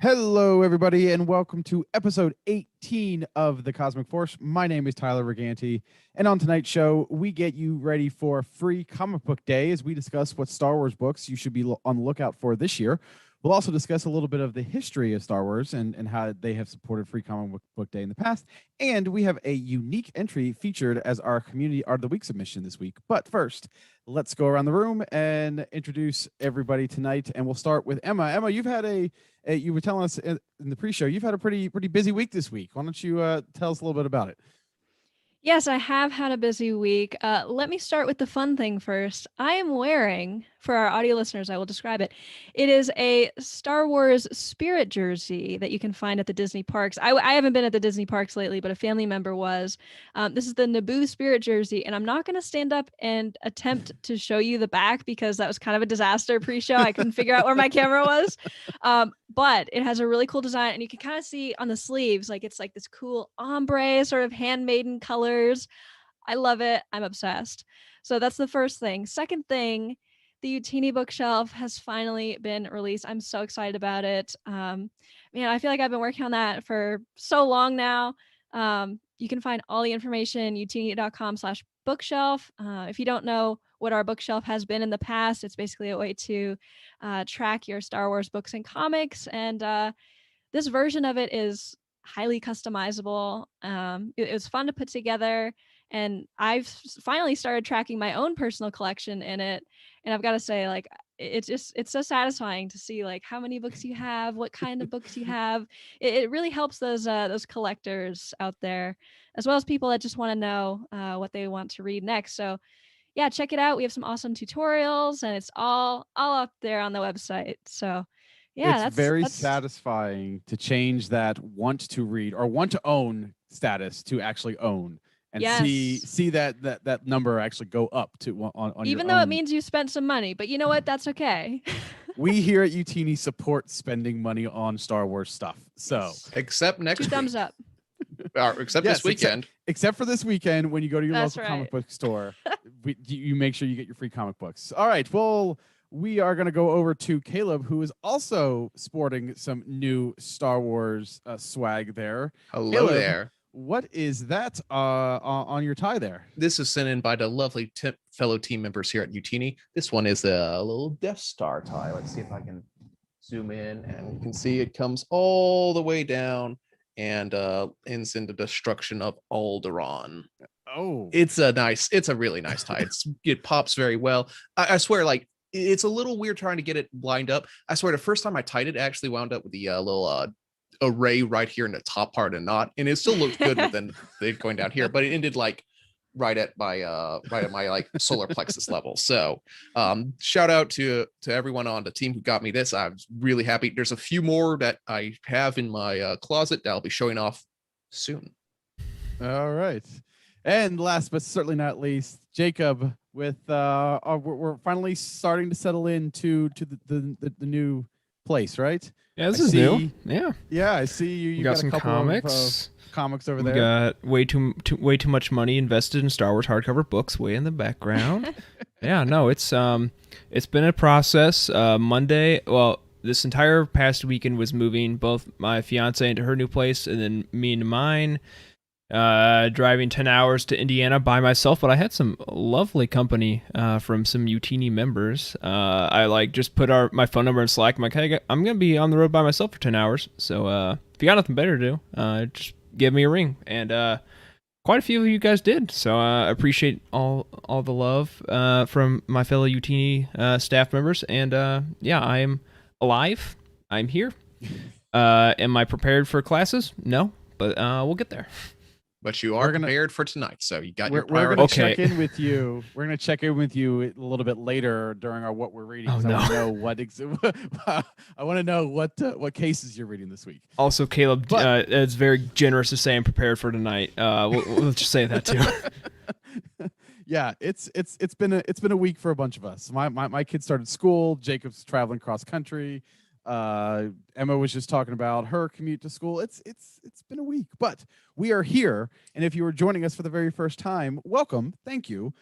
Hello, everybody, and welcome to episode 18 of The Cosmic Force. My name is Tyler Riganti, and on tonight's show, we get you ready for Free Comic Book Day as we discuss what Star Wars books you should be on the lookout for this year. We'll also discuss a little bit of the history of Star Wars and how they have supported Free Comic Book Day in the past. And we have a unique entry featured as our Community Art of the Week submission this week. But first, let's go around the room and introduce everybody tonight. And we'll start with Emma. Emma, you've had you were telling us in the pre-show, you've had a pretty busy week this week. Why don't you tell us a little bit about it? Yes, I have had a busy week. Let me start with the fun thing first. I am wearing, for our audio listeners, I will describe it. It is a Star Wars Spirit jersey that you can find at the Disney parks. I haven't been at the Disney parks lately, but a family member was. This is the Naboo Spirit jersey, and I'm not going to stand up and attempt to show you the back because that was kind of a disaster pre-show. I couldn't figure out where my camera was. But it has a really cool design, and you can kind of see on the sleeves, like it's like this cool ombre sort of handmaiden colors. I love it. I'm obsessed. So that's the first thing. Second thing, the Utini bookshelf has finally been released. I'm so excited about it. Man, I feel like I've been working on that for so long now. You can find all the information, utini.com/bookshelf. If you don't know what our bookshelf has been in the past, it's basically a way to track your Star Wars books and comics. And this version of it is highly customizable. It was fun to put together. And I've finally started tracking my own personal collection in it. And I've got to say, like, it's so satisfying to see like how many books you have, what kind of books you have. It really helps those collectors out there, as well as people that just want to know what they want to read next. So yeah, check it out. We have some awesome tutorials, and it's all up there on the website. So yeah, It's very satisfying to change that want to read or want to own status to actually own. And see that number actually go up to on even though it means you spent some money, but you know what? That's okay. We here at Utini support spending money on Star Wars stuff. So except next week. Thumbs up. Except this weekend. Except for this weekend when you go to your local comic book store, you make sure you get your free comic books. All right. Well, we are going to go over to Caleb, who is also sporting some new Star Wars swag there. Hello, Caleb, there. What is that on your tie there? This is sent in by the lovely fellow team members here at Utini. This one is a little Death Star tie. Let's see if I can zoom in, and you can see it comes all the way down and ends in the destruction of Alderaan. Oh, it's a really nice tie. It pops very well. I swear, like, it's a little weird trying to get it lined up. I swear, the first time I tied it, I actually wound up with the little array right here in the top part of the knot, and it still looked good within it going down here, but it ended like right at my like solar plexus level. So shout out to everyone on the team who got me this. I'm really happy. There's a few more that I have in my closet that I'll be showing off soon. All right. And last but certainly not least, Jacob, with we're finally starting to settle into the new place, right? Yeah, this is new. Yeah, I see you got some a couple comics. Of comics over there. We got way too much money invested in Star Wars hardcover books way in the background. Yeah, no, it's been a process. Monday, well, this entire past weekend was moving both my fiance into her new place and then me into mine. Driving 10 hours to Indiana by myself, but I had some lovely company from some Utini members. I just put my phone number in Slack. I'm like, hey, I'm gonna be on the road by myself for 10 hours. So if you got nothing better to do, just give me a ring. And quite a few of you guys did. So I appreciate all the love from my fellow Utini staff members. And yeah, I am alive. I'm here. Am I prepared for classes? No, but we'll get there. But you are prepared for tonight, so you got your priorities. We're going to check in with you. We're going to check in with you a little bit later during our what we're reading. Oh, no. I want to know what cases you're reading this week. Also, Caleb, it's very generous to say I'm prepared for tonight. We'll just say that too. Yeah, it's been a week for a bunch of us. My kids started school. Jacob's traveling cross country. Emma was just talking about her commute to school. It's been a week, but we are here. And if you are joining us for the very first time, welcome. Thank you.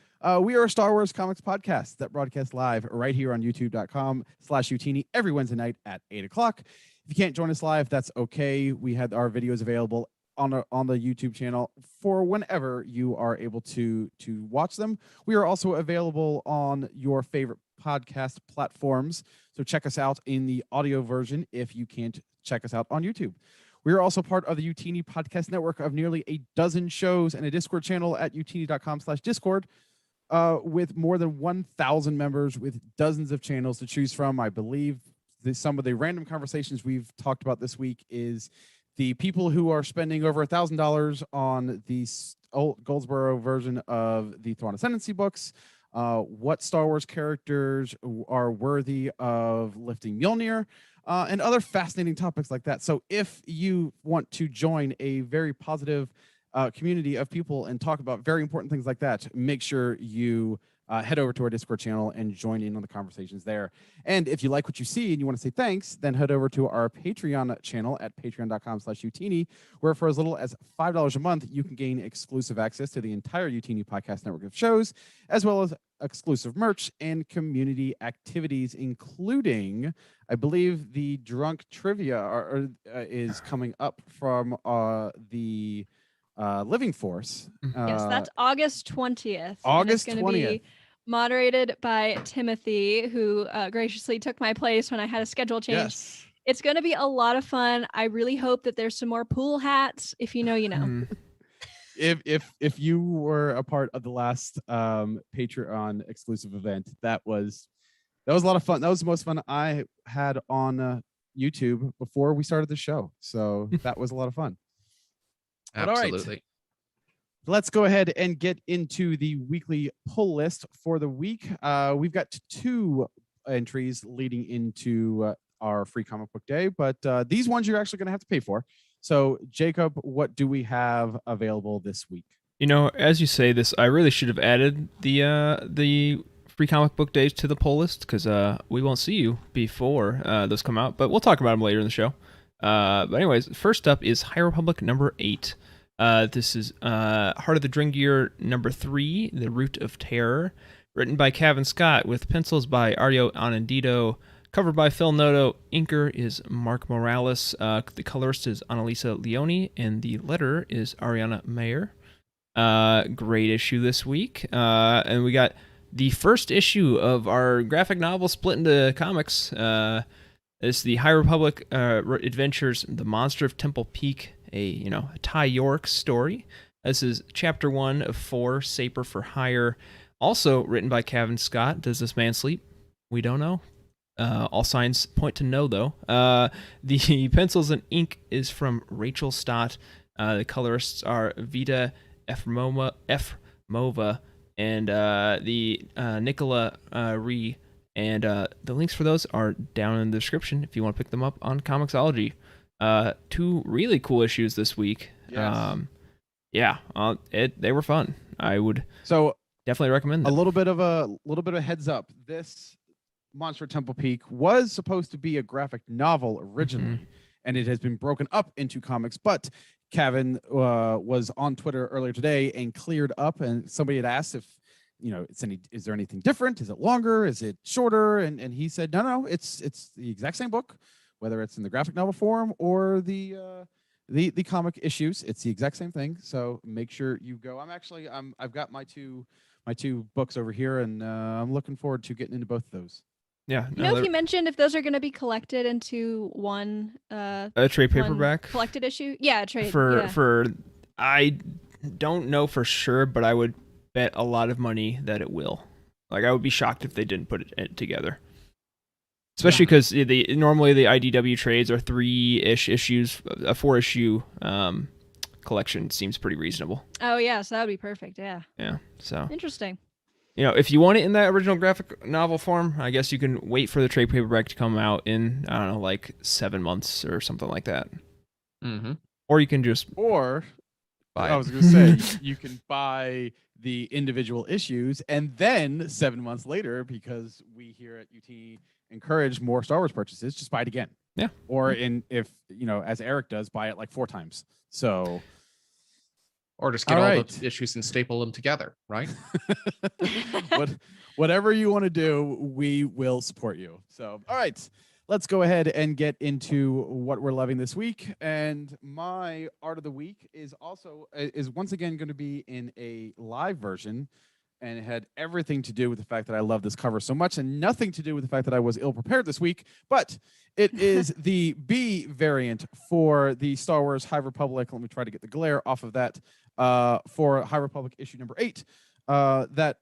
We are a Star Wars comics podcast that broadcasts live right here on youtube.com/Utini every Wednesday night at 8 o'clock. If you can't join us live, that's okay. We had our videos available on the YouTube channel for whenever you are able to watch them. We are also available on your favorite podcast platforms. So check us out in the audio version if you can't check us out on YouTube. We are also part of the Utini podcast network of nearly a dozen shows and a Discord channel at utini.com/Discord. With more than 1,000 members with dozens of channels to choose from. I believe some of the random conversations we've talked about this week is the people who are spending over $1,000 on the Goldsboro version of the Thrawn Ascendancy books, what Star Wars characters are worthy of lifting Mjolnir, and other fascinating topics like that. So if you want to join a very positive community of people and talk about very important things like that, make sure you head over to our Discord channel and join in on the conversations there. And if you like what you see and you want to say thanks, then head over to our Patreon channel at patreon.com/Utini, where for as little as $5 a month, you can gain exclusive access to the entire Utini podcast network of shows, as well as exclusive merch and community activities, including, I believe, the drunk trivia is coming up from the Living Force. Yes, that's August 20th. August and it's 20th. Be moderated by Timothy, who graciously took my place when I had a schedule change. Yes. It's going to be a lot of fun. I really hope that there's some more pool hats. If you know, you know. If you were a part of the last Patreon exclusive event, that was a lot of fun. That was the most fun I had on YouTube before we started the show. So that was a lot of fun. Absolutely. All right. Let's go ahead and get into the weekly pull list for the week. We've got 2 entries leading into our free comic book day, but these ones you're actually going to have to pay for. So, Jacob, what do we have available this week? You know, as you say this, I really should have added the free comic book days to the pull list, because we won't see you before those come out, but we'll talk about them later in the show. But anyways, first up is High Republic number 8. This is Heart of the Dringear number 3, The Root of Terror, written by Kevin Scott with pencils by Ario Anandito, cover by Phil Noto, inker is Mark Morales, the colorist is Annalisa Leone, and the letterer is Ariana Mayer. Great issue this week. And we got the first issue of our graphic novel split into comics. It's the High Republic Adventures, The Monster of Temple Peak, a Ty York story. This is chapter 1 of 4, Saper for Hire. Also written by Kevin Scott. Does this man sleep? We don't know. All signs point to no, though. The pencils and ink is from Rachel Stott. The colorists are Vita Efremova and the Nicola Ree. And the links for those are down in the description if you want to pick them up on Comixology. 2 really cool issues this week. Yes. They were fun. I would definitely recommend them. A little bit of a heads up. This Monster at Temple Peak was supposed to be a graphic novel originally, and it has been broken up into comics. But Kevin was on Twitter earlier today and cleared up, and somebody had asked if, is there anything different? Is it longer? Is it shorter? And he said, no, it's the exact same book, whether it's in the graphic novel form or the comic issues. It's the exact same thing. So make sure you go. I've got my two books over here, and I'm looking forward to getting into both of those. Yeah. If you mentioned if those are going to be collected into one a trade paperback collected issue? Yeah, a trade. For I don't know for sure, but I would bet a lot of money that it will. Like, I would be shocked if they didn't put it together. Especially because normally the IDW trades are 3-ish issues. A 4-issue collection seems pretty reasonable. Oh, yeah, so that would be perfect, yeah. Yeah, so. Interesting. If you want it in that original graphic novel form, I guess you can wait for the trade paperback to come out in, I don't know, like 7 months or something like that. Mm-hmm. Or you can just buy it. I was going to say, you can buy the individual issues, and then 7 months later, because we here at UT encourage more Star Wars purchases, just buy it again. Yeah. Or if as Eric does, buy it like 4 times. So. Or just get all right. the issues and staple them together, right? Whatever you want to do, we will support you. So, all right, let's go ahead and get into what we're loving this week. And my art of the week is once again going to be in a live version, and it had everything to do with the fact that I love this cover so much, and nothing to do with the fact that I was ill prepared this week. But it is the B variant for the Star Wars High Republic. Let me try to get the glare off of that. For High Republic issue number 8. That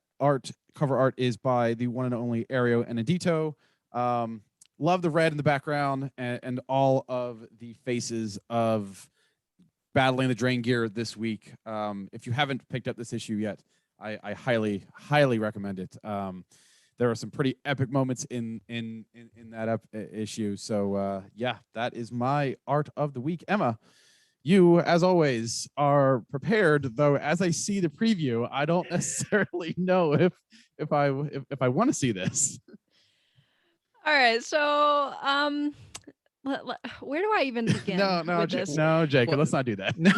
cover art is by the one and only Ario Enedito. Love the red in the background and all of the faces of battling the Drain Gear this week. If you haven't picked up this issue yet, I highly recommend it. There are some pretty epic moments in that issue. So yeah, that is my art of the week. Emma, you, as always, are prepared, though. As I see the preview, I don't necessarily know if I want to see this. All right, so where do I even begin? No, Jacob, Well, let's not do that. No.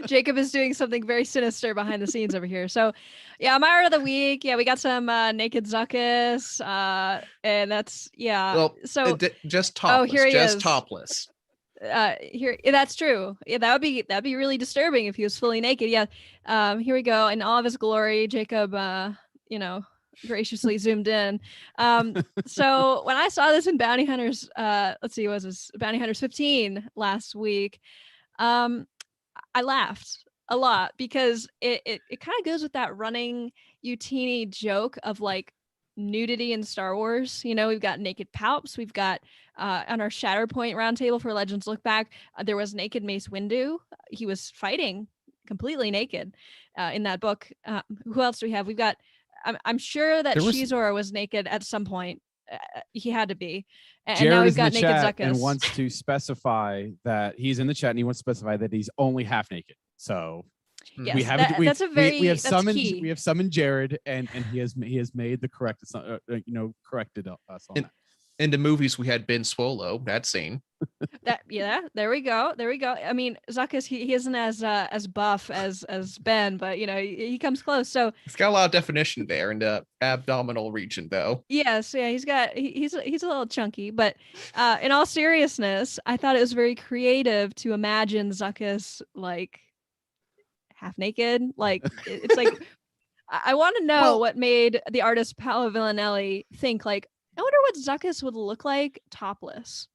Jacob is doing something very sinister behind the scenes over here. So, yeah, my art of the week. Yeah, we got some naked Zuckuss, and that's Well, So, just topless. here he just is. topless. That's true. Yeah, that'd be really disturbing if he was fully naked. Yeah. Here we go in all of his glory. Jacob, graciously zoomed in. So when I saw this in Bounty Hunters, let's see, was this Bounty Hunters 15 last week? I laughed a lot because it kind of goes with that running Utini joke of like nudity in Star Wars. We've got naked Palps. We've got on our Shatterpoint roundtable for Legends Look Back, there was naked Mace Windu. He was fighting completely naked in that book. Who else do we have? We've got. I'm sure that Shizor was naked at some point. He had to be. And Jared now we've is in got the naked chat Zuckuss. and wants to specify that he's in the chat, and he wants to specify that he's only half naked. So. Yes, We have that's a very we have that's summoned key. we have summoned Jared and he has made the corrected us on that. In the movies, we had Ben Swolo. That scene. There we go. I mean, Zuckuss, he isn't as buff as Ben, but he comes close. So It's got a lot of definition there in the abdominal region, though. yes, yeah, he's a little chunky, but in all seriousness, I thought it was very creative to imagine Zuckuss like half naked. Like it's like I want to know what made the artist Paolo Villanelli think like, I wonder what Zuckuss would look like topless.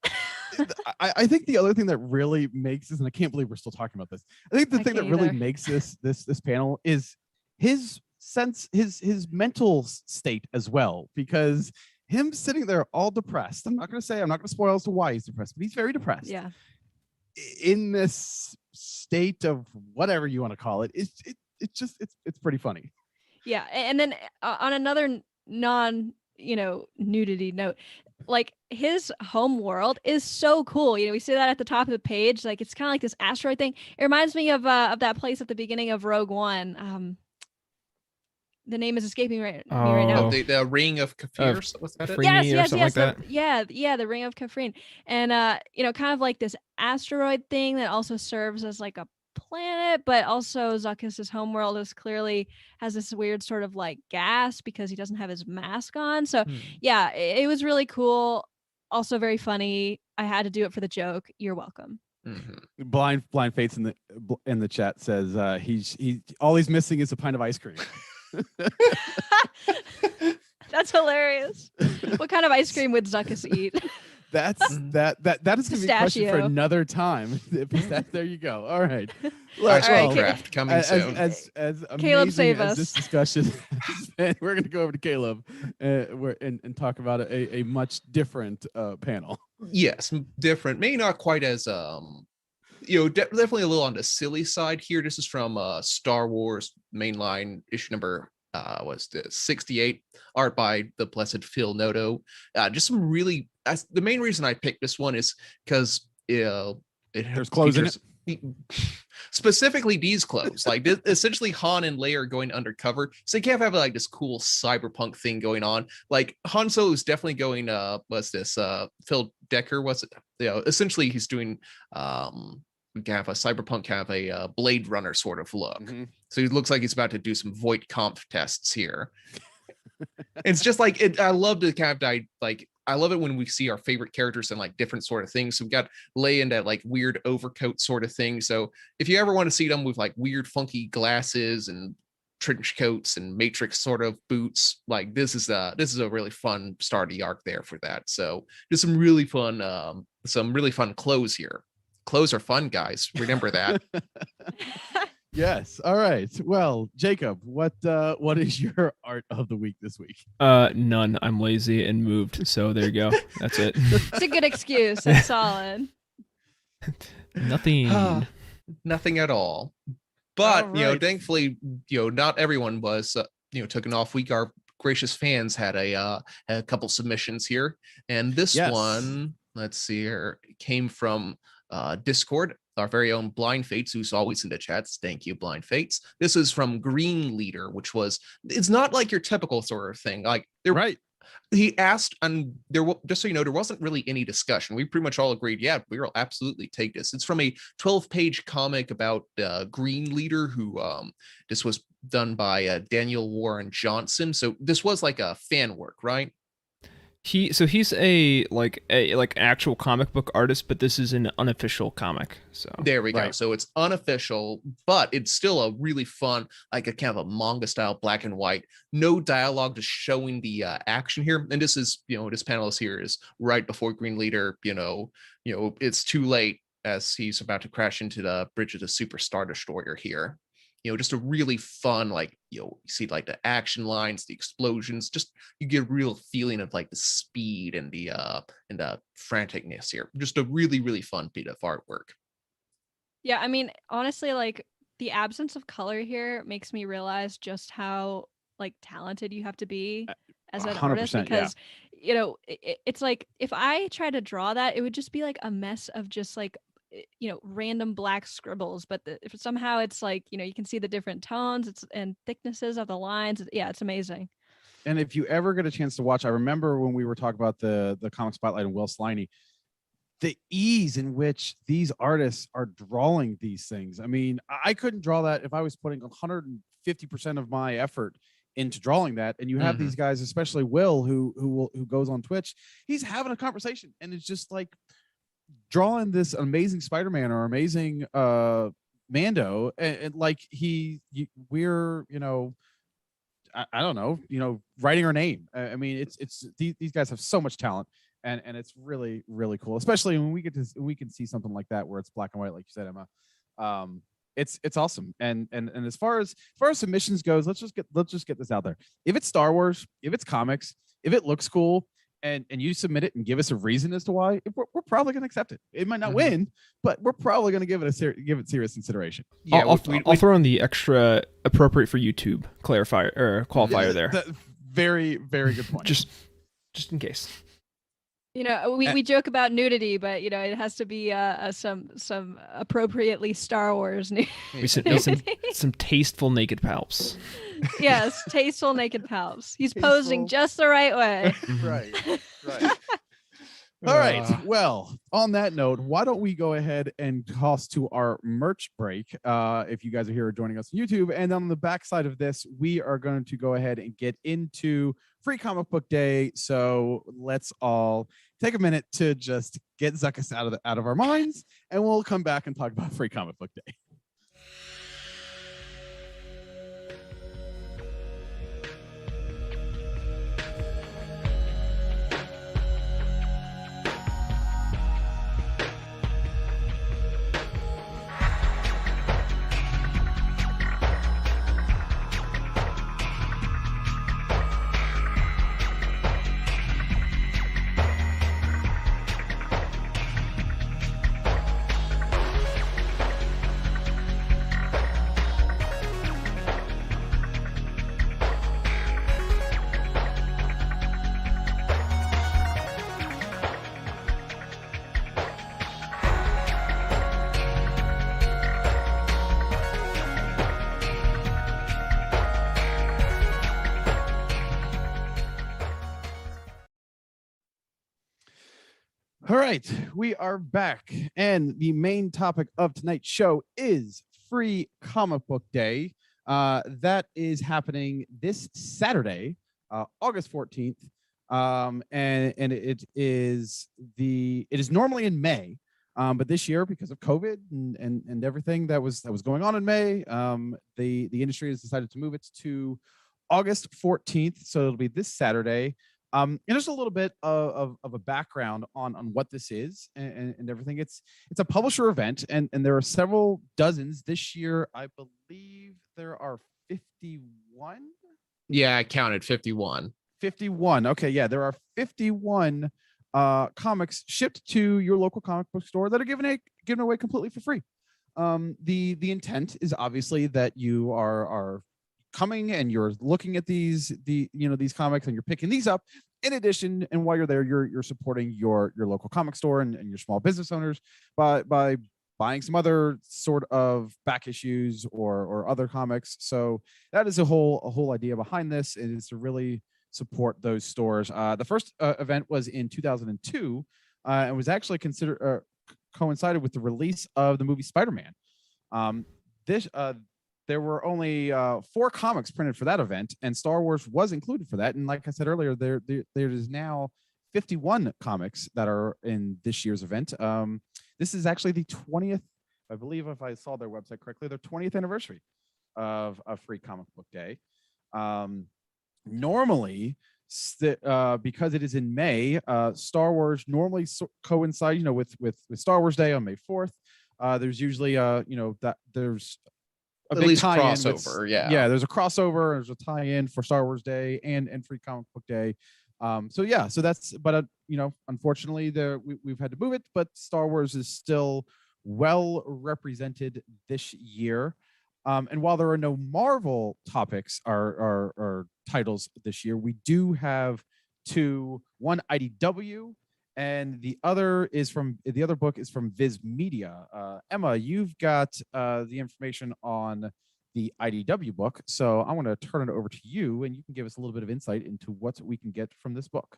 I think the other thing that really makes this, and I can't believe we're still talking about this, I think the thing that really makes this panel is his mental state as well, because him sitting there all depressed. I'm not going to spoil as to why he's depressed, but he's very depressed. Yeah. In this state of whatever you want to call it, it's pretty funny. Yeah, and then on another nudity note, like his home world is so cool. We see that at the top of the page. Like it's kind of like this asteroid thing. It reminds me of that place at the beginning of Rogue One. The name is escaping me right now. The Ring of Kafir. What's that? Yes. Like that. The Ring of Kafrine, and kind of like this asteroid thing that also serves as like a planet, but also Zuckuss's homeworld has this weird sort of like gas because he doesn't have his mask on. So yeah, it was really cool. Also very funny. I had to do it for the joke. You're welcome. Mm-hmm. Blind Fates in the chat says all he's missing is a pint of ice cream. That's hilarious. What kind of ice cream would Zuckuss eat? That is going to be a question for another time. There you go. All right. Ice cream craft coming soon. As Caleb, save as us. This discussion has been, we're going to go over to Caleb and talk about a much different panel. Yes, different. Maybe not quite as definitely a little on the silly side here. This is from Star Wars Mainline issue number 68, art by the blessed Phil Noto. Just some really. The main reason I picked this one is because there's clothes in it. specifically these clothes. Like essentially Han and Leia are going undercover, so you can't have like this cool cyberpunk thing going on. Like Han Solo is definitely going what's this Phil Decker, what's it, essentially he's doing we can have a cyberpunk, kind of a Blade Runner sort of look. So he looks like he's about to do some Voight Kampf tests here. It's just like it. I love the kind of like I love it when we see our favorite characters in like different sort of things. So we've got Leia in that like weird overcoat sort of thing. So if you ever want to see them with like weird funky glasses and trench coats and Matrix sort of boots, like this is a really fun start of the arc there for that. So just some really fun clothes here. Clothes are fun, guys. Remember that. Yes. All right. Well, Jacob, what is your art of the week this week? None. I'm lazy and moved. So there you go. That's it. It's a good excuse. That's solid. Nothing. Nothing at all. But All right. thankfully, not everyone was took an off week. Our gracious fans had a couple submissions here, and this Yes. one, let's see here, came from Discord. Our very own Blind Fates, who's always in the chats. Thank you, Blind Fates. This is from Green Leader, it's not like your typical sort of thing. Like Right. he asked, and just so you know, there wasn't really any discussion. We pretty much all agreed, yeah, we will absolutely take this. It's from a 12-page comic about Green Leader, who this was done by Daniel Warren Johnson. So this was like a fan work, right? He's a actual comic book artist, but this is an unofficial comic. So There we go. Right. So it's unofficial, but it's still a really fun, like a kind of a manga style, black and white, no dialogue, just showing the action here. And this is, this panel is here is right before Green Leader, it's too late as he's about to crash into the bridge of the Super Star Destroyer here. Just a really fun, like, you see like the action lines, the explosions, just you get a real feeling of like the speed and the franticness here. Just a really, really fun bit of artwork. Yeah, I mean, honestly, like the absence of color here makes me realize just how like talented you have to be as an artist, 100%, yeah. because it's like if I try to draw that, it would just be like a mess of just like random black scribbles, but if somehow it's like you can see the different tones and thicknesses of the lines. Yeah, it's amazing. And if you ever get a chance to watch, I remember when we were talking about the comic spotlight and Will Sliney, the ease in which these artists are drawing these things. I mean, I couldn't draw that if I was putting 150% of my effort into drawing that. And you have these guys, especially Will, who goes on Twitch, he's having a conversation and it's just like drawing this amazing Spider-Man or amazing Mando, and like we're I don't know, writing our name. I mean, it's these guys have so much talent, and it's really, really cool, especially when we can see something like that where it's black and white, like you said, Emma. It's awesome. And as far as submissions goes, let's just get this out there. If it's Star Wars, if it's comics, if it looks cool, and you submit it and give us a reason as to why, we're probably going to accept it. It might not win, but we're probably going to give it serious consideration. Yeah, I'll throw in the extra appropriate for YouTube clarifier or qualifier there. Very, very good point. Just in case. We joke about nudity, but it has to be some appropriately Star Wars nudity. some tasteful naked palps. Yes, tasteful naked palps. He's posing just the right way. Right. All right. Well, on that note, why don't we go ahead and toss to our merch break? If you guys are here joining us on YouTube, and on the backside of this, we are going to go ahead and get into Free Comic Book Day. So let's all take a minute to just get Zuckus out of our minds, and we'll come back and talk about Free Comic Book Day. All right, we are back, and the main topic of tonight's show is Free Comic Book Day. That is happening this Saturday, August 14th, and it is normally in May, but this year, because of COVID and everything that was going on in May, the industry has decided to move it to August 14th, so it'll be this Saturday. And just a little bit of a background on what this is and everything. It's a publisher event, and there are several dozens this year. I believe there are 51. Yeah, I counted 51. 51. Okay, yeah, there are 51 comics shipped to your local comic book store that are given away completely for free. The intent is obviously that you are coming and you're looking at these comics and you're picking these up. In addition, and while you're there, you're supporting your local comic store and your small business owners by buying some other sort of back issues or other comics. So that is a whole idea behind this, and is to really support those stores. The first event was in 2002 and was actually coincided with the release of the movie Spider-Man. There were only 4 comics printed for that event, and Star Wars was included for that. And like I said earlier, there is now 51 comics that are in this year's event. This is actually the 20th, I believe, if I saw their website correctly, their 20th anniversary of Free Comic Book Day. Normally, because it is in May, Star Wars normally coincides, with Star Wars Day on May 4th. There's usually, there's at least crossover. Yeah, there's a crossover. There's a tie-in for Star Wars Day and Free Comic Book Day. So that's, but unfortunately, we've had to move it. But Star Wars is still well represented this year. And while there are no Marvel topics or titles this year, we do have 2. One IDW, and the other book is from Viz Media. Emma, you've got the information on the IDW book, so I want to turn it over to you, and you can give us a little bit of insight into what we can get from this book.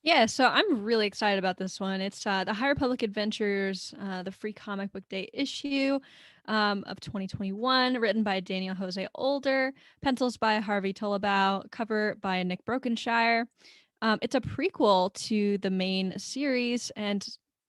Yeah, so I'm really excited about this one. It's the High Republic Adventures, the Free Comic Book Day issue of 2021, written by Daniel Jose Older, pencils by Harvey Tullabau, cover by Nick Brokenshire. It's a prequel to the main series and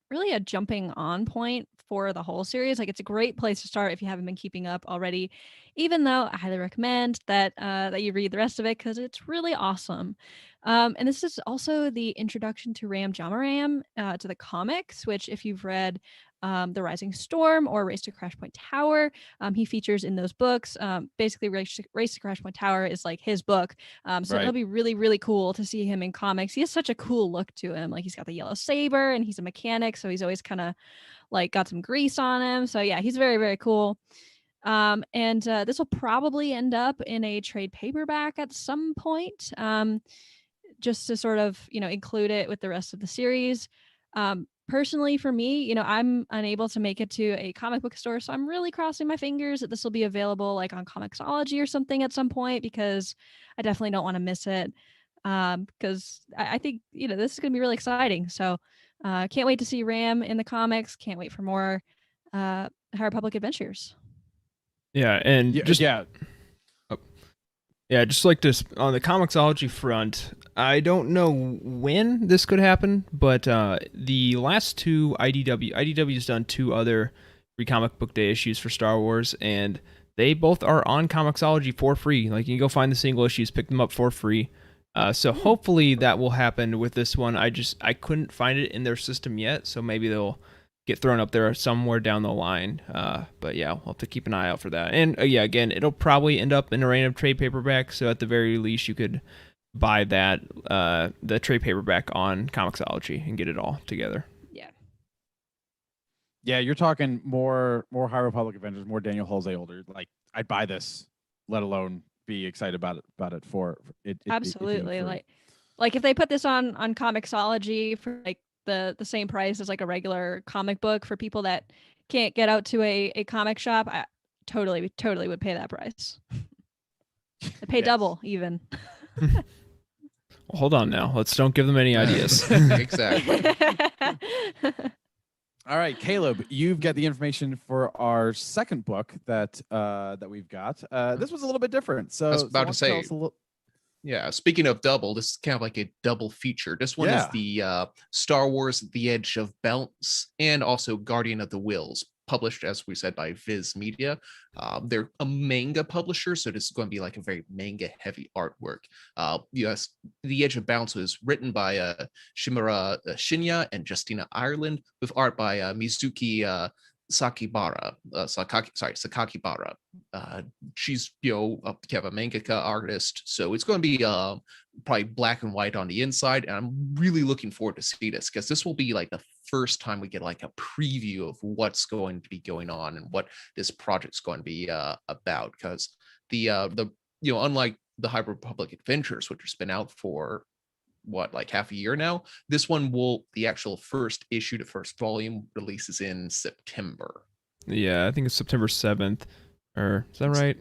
really a jumping on point for the whole series. Like, it's a great place to start if you haven't been keeping up already, even though I highly recommend that you read the rest of it because it's really awesome. And this is also the introduction to Ram Jamaram to the comics, which if you've read The Rising Storm or Race to Crash Point Tower, he features in those books. Basically, Race to Crash Point Tower is like his book. So Right. it'll be really, really cool to see him in comics. He has such a cool look to him. Like, he's got the yellow saber and he's a mechanic. So he's always kind of like got some grease on him. So yeah, he's very, very cool. And this will probably end up in a trade paperback at some point. Just to sort of, include it with the rest of the series. Personally, for me, I'm unable to make it to a comic book store, so I'm really crossing my fingers that this will be available like on Comixology or something at some point, because I definitely don't want to miss it. Because I think, this is going to be really exciting. So can't wait to see Ram in the comics. Can't wait for more High Republic Adventures. Yeah, and just like this on the Comixology front, I don't know when this could happen, but the last 2 IDW's done 2 other Free Comic Book Day issues for Star Wars, and they both are on Comixology for free. Like, you can go find the single issues, pick them up for free. So hopefully that will happen with this one. I couldn't find it in their system yet, so maybe they'll get thrown up there somewhere down the line. But yeah, we'll have to keep an eye out for that. And again, it'll probably end up in a random trade paperback, so at the very least you could buy that the trade paperback on Comixology and get it all together. Yeah, you're talking more High Republic Adventures, more Daniel Jose Older. Like, I'd buy this, let alone be excited about it for it. Absolutely. Like if they put this on Comixology for like the same price as like a regular comic book for people that can't get out to a comic shop, I totally would pay that price. I'd pay double even. Well, hold on now. Let's don't give them any ideas. Exactly. All right, Caleb, you've got the information for our second book that we've got. This was a little bit different. So I was about why to don't you say, tell us a little. yeah, speaking of double, this is kind of like a double feature. This one is Yeah. the Star Wars The Edge of Balance and also Guardian of the Wills, published, as we said, by Viz Media. They're a manga publisher, so this is going to be like a very manga-heavy artwork. Yes, The Edge of Balance was written by Shimura Shinya and Justina Ireland, with art by Mizuki Sakakibara. She's a kind of a mangaka artist, so it's going to be probably black and white on the inside, and I'm really looking forward to see this because this will be like the first time we get like a preview of what's going to be going on and what this project's going to be about. Because the unlike the High Republic Adventures, which has been out for like half a year now, this one the actual first issue, the first volume, releases in September. Yeah, I think it's September 7th. Or is that right?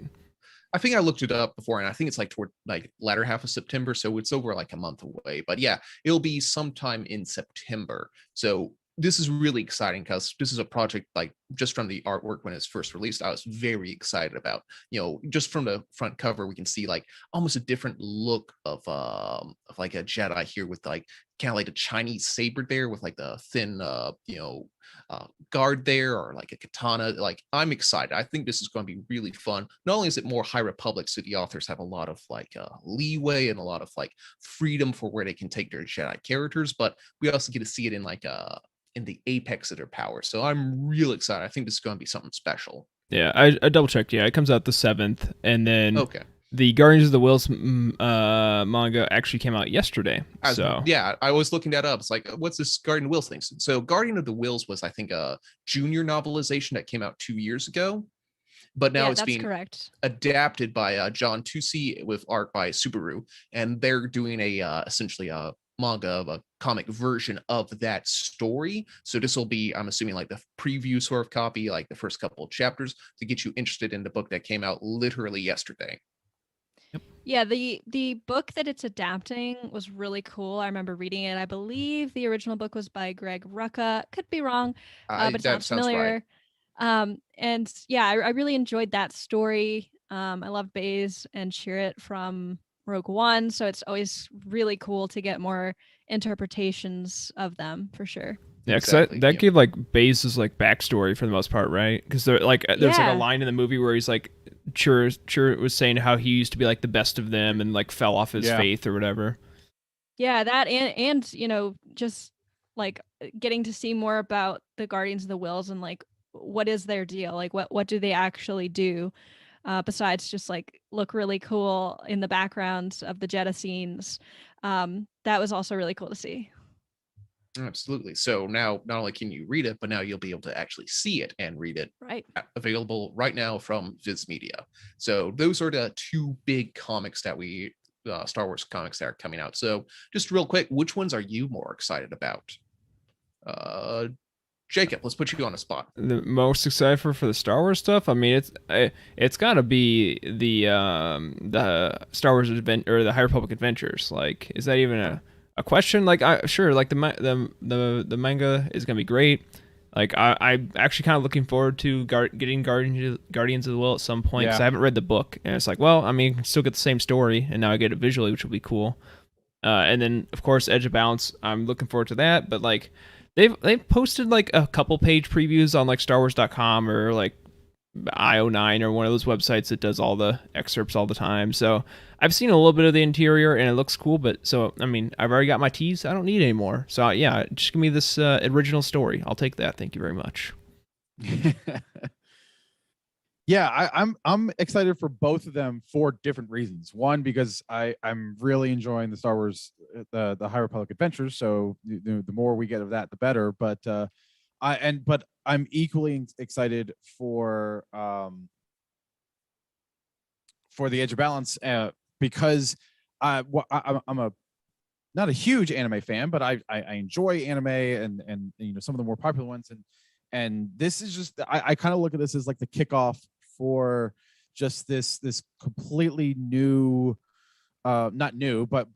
I think I looked it up before, and I think it's like toward like latter half of September, so it's over like a month away. But yeah, it'll be sometime in September. So this is really exciting because this is a project, like, just from the artwork when it's first released, I was very excited about. Just from the front cover, we can see like almost a different look of like a Jedi here, with like kind of like a Chinese saber there with like the thin guard there, or like a katana. Like, I'm excited. I think this is going to be really fun. Not only is it more High Republic, so the authors have a lot of like leeway and a lot of like freedom for where they can take their Jedi characters, but we also get to see it in like in the apex of their power. So I'm real excited. I think this is going to be something special. Yeah, I double checked. Yeah, it comes out the 7th, and then Okay. The Guardians of the Wills manga actually came out yesterday. Yeah, I was looking that up. It's like, what's this Guardian of the Wills thing? So Guardian of the Wills was, I think, a junior novelization that came out 2 years ago, but now it's being correct. adapted by John Tucci with art by Subaru, and they're doing essentially a manga of a comic version of that story. So this will be, I'm assuming, like the preview sort of copy, like the first couple of chapters, to get you interested in the book that came out literally yesterday. Yeah, the book that it's adapting was really cool. I remember reading it. I believe the original book was by Greg Rucka. Could be wrong, but it sounds familiar. Right. And yeah, I really enjoyed that story. I love Baze and Chirrut from Rogue One, so it's always really cool to get more interpretations of them, for sure. Yeah, because that gave like Baze's like backstory for the most part, right? Because there's like a line in the movie where he's like, Chirrut was saying how he used to be like the best of them and like fell off his faith or whatever. Yeah, that and just like getting to see more about the Guardians of the Wills and like what is their deal, like what do they actually do, besides just like look really cool in the background of the Jedha scenes. That was also really cool to see. Absolutely. So now not only can you read it, but now you'll be able to actually see it and read it. Right. Available right now from Viz Media. So those are the two big comics that Star Wars comics that are coming out. So just real quick, which ones are you more excited about? Jacob, let's put you on the spot. The most excited for the Star Wars stuff? I mean, it's got to be the Star Wars or the High Republic Adventures. Like, is that even a question? Like, sure, like the manga is gonna be great. Like, I'm actually kind of looking forward to getting Guardians of the Will at some point, because I haven't read the book, and it's like, well, I mean, I can still get the same story, and now I get it visually, which will be cool. And then of course Edge of Balance, I'm looking forward to that. But like, they've posted like a couple page previews on like StarWars.com or like IO9 or one of those websites that does all the excerpts all the time. So I've seen a little bit of the interior and it looks cool, but so, I mean, I've already got my teas. I don't need any more. So yeah, just give me this original story. I'll take that. Thank you very much. Yeah, I'm excited for both of them for different reasons. One, because I'm really enjoying the Star Wars, the High Republic Adventures. So the more we get of that, the better. But I'm equally excited for the Edge of Balance because I'm not a huge anime fan, but I enjoy anime and some of the more popular ones, and this is just, I kind of look at this as like the kickoff for just this completely new, not new, but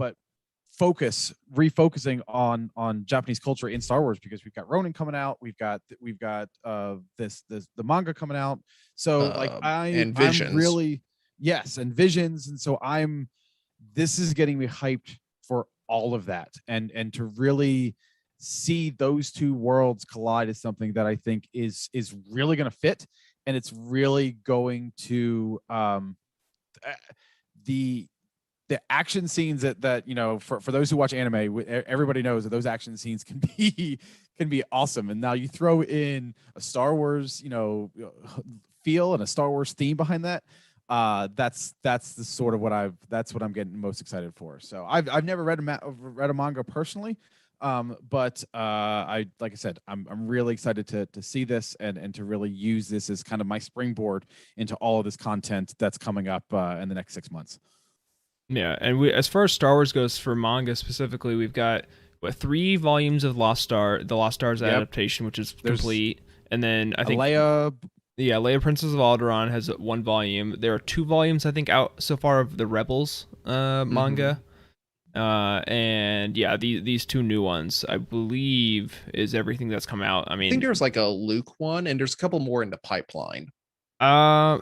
refocusing on Japanese culture in Star Wars, because we've got Ronin coming out, we've got this the manga coming out. So like and Visions. I'm really, yes, and Visions, and so this is getting me hyped for all of that, and to really see those two worlds collide is something that I think is really going to fit, and it's really going to the action scenes that you know, for those who watch anime, everybody knows that those action scenes can be awesome. And now you throw in a Star Wars, you know, feel and a Star Wars theme behind that. That's the sort of that's what I'm getting most excited for. So I've never read a manga personally, but like I said, I'm really excited to see this and to really use this as kind of my springboard into all of this content that's coming up in the next 6 months. Yeah, and as far as Star Wars goes for manga specifically, we've got 3 volumes of the Lost Stars adaptation, which is complete, and then I think Leia Princess of Alderaan has 1 volume. There are 2 volumes I think out so far of the Rebels manga, and yeah, these 2 new ones I believe is everything that's come out. I mean, I think there's like a Luke one, and there's a couple more in the pipeline. I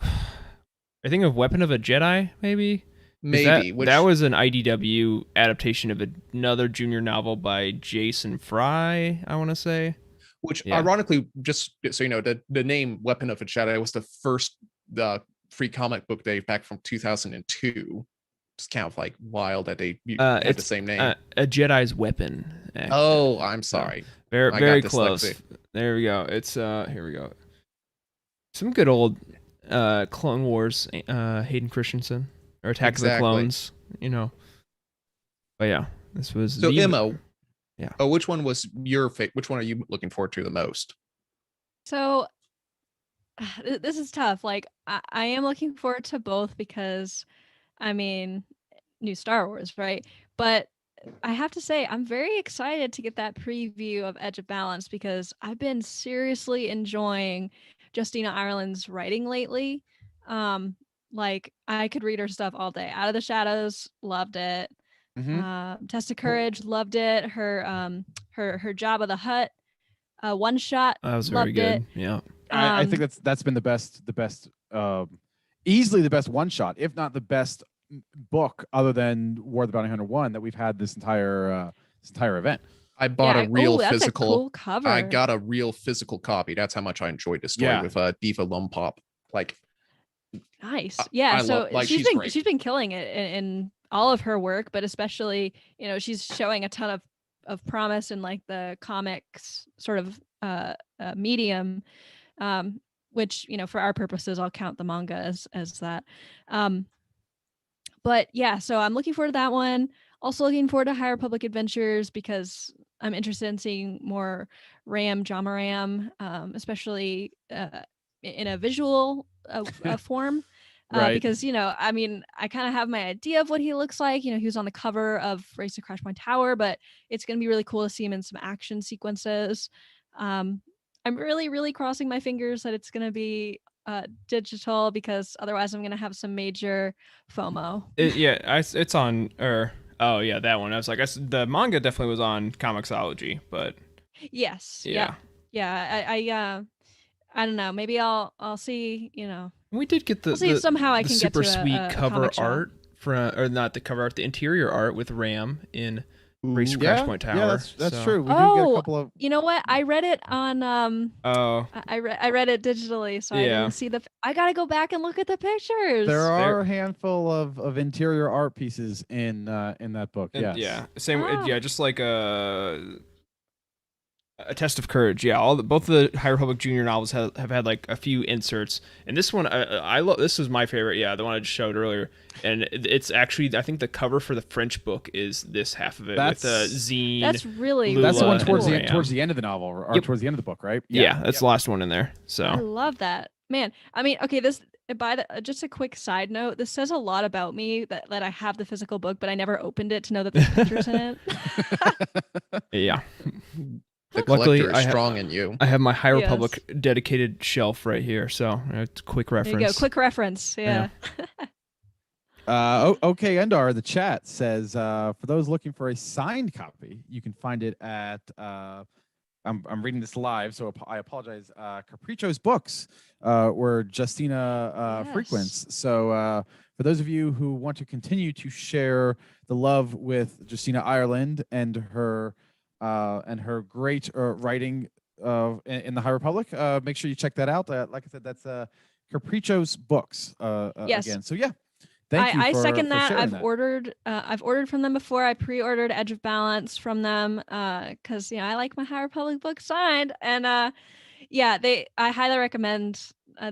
think of Weapon of a Jedi, maybe. Maybe that was an IDW adaptation of another junior novel by Jason Fry, I want to say. Which ironically, just so you know, the name Weapon of a Jedi was the first free comic book day back from 2002. It's kind of like wild that they had the same name. A Jedi's Weapon. Actually. Oh, I'm sorry. Very close. There we go. It's here we go. Some good old Clone Wars, Hayden Christensen. Or Attack of the Clones, you know. But yeah, this was so Emma. Yeah. Oh, which one was your favorite? Which one are you looking forward to the most? So this is tough. Like I am looking forward to both because, I mean, new Star Wars, right? But I have to say I'm very excited to get that preview of Edge of Balance because I've been seriously enjoying Justina Ireland's writing lately. Like I could read her stuff all day. Out of the Shadows, loved it. Test of Courage, loved it. Her Jabba the Hutt, one shot. That was very good. It. Yeah, I think that's been the best, easily the best one shot, if not the best book, other than War of the Bounty Hunter 1 that we've had this entire event. I bought a real physical. A cool cover. I got a real physical copy. That's how much I enjoyed this story with Diva Lumpop. Like. Nice. Yeah. So she's been killing it in all of her work, but especially, you know, she's showing a ton of promise in like the comics sort of medium, which, you know, for our purposes, I'll count the manga as that. But yeah, so I'm looking forward to that one. Also looking forward to High Republic Adventures because I'm interested in seeing more Jamaram, especially in a visual form. Right. Because, you know, I mean, I kind of have my idea of what he looks like. You know, he was on the cover of Race to Crash Point Tower, but it's going to be really cool to see him in some action sequences. I'm really, really crossing my fingers that it's going to be digital because otherwise I'm going to have some major FOMO. It's on, oh yeah, that one. I was like, the manga definitely was on Comixology, but. Yes. Yeah. I don't know. Maybe I'll see, you know. We did get the somehow I can super get to sweet a cover art or not the cover art, the interior art with Ram in Race to Crash Point Tower. Yeah, that's true. We do get a couple of. You know what? I read it on I read it digitally, so I didn't see I gotta go back and look at the pictures. There are a handful of interior art pieces in that book. Yes. Yeah. Same. Yeah. Just like a Test of Courage, yeah. Both of the High Republic Junior novels have had like a few inserts, and this one I love. This was my favorite, yeah, the one I just showed earlier, and it's actually I think the cover for the French book is this half of it with the zine. That's really that's the one towards the end of the novel or towards the end of the book, right? Yeah, that's the last one in there. So I love that, man. I mean, okay, just a quick side note, this says a lot about me that I have the physical book, but I never opened it to know that there's pictures in it. Yeah. The collector is strong in you. I have my High Republic dedicated shelf right here, so it's a quick reference. There you go, quick reference, yeah. Okay, Endar in the chat says for those looking for a signed copy, you can find it at I'm reading this live, so I apologize. Capricho's Books, where Justina frequents. Yes. So for those of you who want to continue to share the love with Justina Ireland and her great writing in the High Republic, make sure you check that out. Like I said, that's Capricho's Books Yes. again. So yeah, thank you I for second that. sharing I've ordered from them before. I pre-ordered Edge of Balance from them because I like my High Republic book signed, and I highly recommend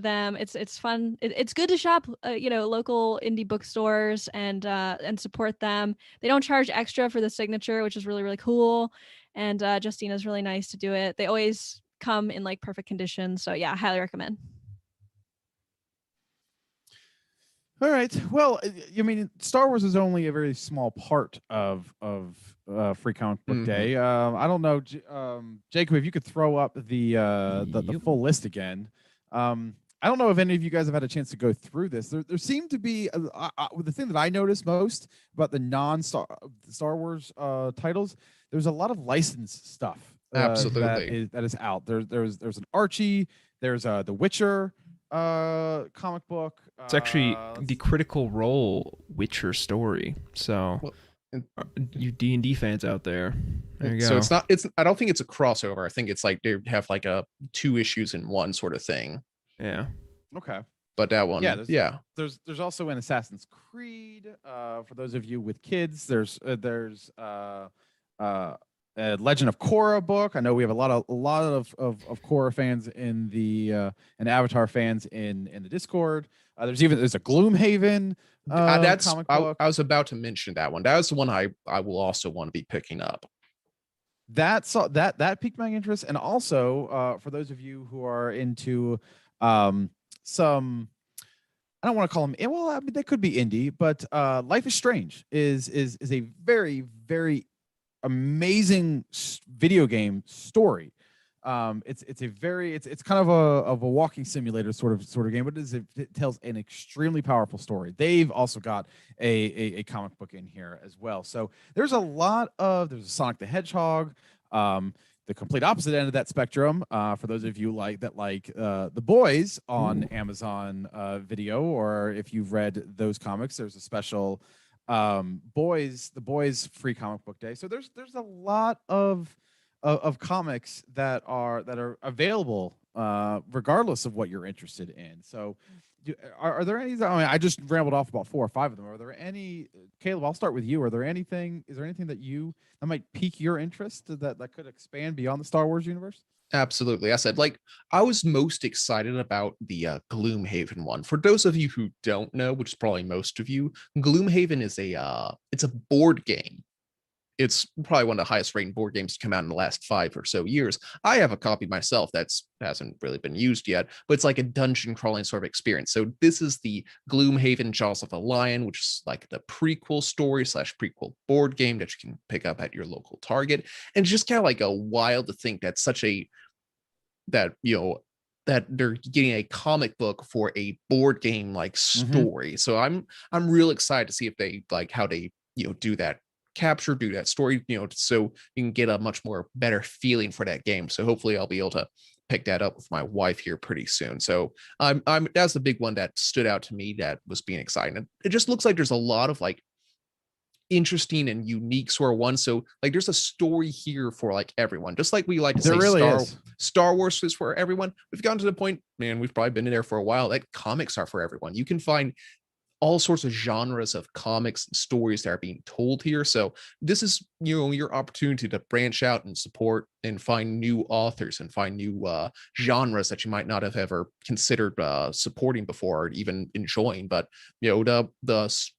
them. It's fun. It's good to shop local indie bookstores and support them. They don't charge extra for the signature, which is really really cool, and Justina's really nice to do it. They always come in like perfect condition, so yeah, I highly recommend. All right. Well, I mean, Star Wars is only a very small part of Free Comic Book Day. I don't know, Jacob, if you could throw up the full list again. I don't know if any of you guys have had a chance to go through this. There seemed to be the thing that I noticed most about the non-Star Wars titles. There's a lot of licensed stuff Absolutely. that is out. There's an Archie. There's the Witcher comic book. It's actually the Critical Role Witcher story. So, you D&D fans out there you go. So I don't think it's a crossover. I think it's like they have like a 2 issues in one sort of thing. Yeah. Okay. But that one, there's also an Assassin's Creed. For those of you with kids, there's a Legend of Korra book. I know we have a lot of Korra fans in the and Avatar fans in the Discord. There's a Gloomhaven comic book. I was about to mention that one. That was the one I will also want to be picking up. That piqued my interest, and also for those of you who are into some, I don't want to call them, well, I mean, they could be indie, but Life is Strange is a very very amazing video game story. It's kind of a walking simulator sort of game, but it tells an extremely powerful story. They've also got a comic book in here as well. So there's a Sonic the Hedgehog, the complete opposite end of that spectrum. For those of you like The Boys on Amazon Video, or if you've read those comics, there's a special the boys free comic book day. So there's a lot of comics that are available regardless of what you're interested in. So are there any, I mean, I just rambled off about 4 or 5 of them. Are there any, Caleb, I'll start with you. Is there anything that might pique your interest that could expand beyond the Star Wars universe? Absolutely. I said, I was most excited about the Gloomhaven one. For those of you who don't know, which is probably most of you, Gloomhaven is it's a board game. It's probably one of the highest rated board games to come out in the last 5 or so years. I have a copy myself hasn't really been used yet, but it's like a dungeon crawling sort of experience. So this is the Gloomhaven Jaws of the Lion, which is like the prequel story / prequel board game that you can pick up at your local Target. And it's just kind of like a wild to think that that they're getting a comic book for a board game like story. So I'm real excited to see if they how they do that story, so you can get a much more better feeling for that game. So hopefully I'll be able to pick that up with my wife here pretty soon. So that's the big one that stood out to me that was being exciting. It just looks like there's a lot of interesting and unique sort of ones. So there's a story here for everyone, just like we like to say Star Wars is for everyone. We've gotten to the point, man, we've probably been in there for a while, that comics are for everyone. You can find all sorts of genres of comics and stories that are being told here. So this is, your opportunity to branch out and support and find new authors and find new genres that you might not have ever considered supporting before or even enjoying. But, the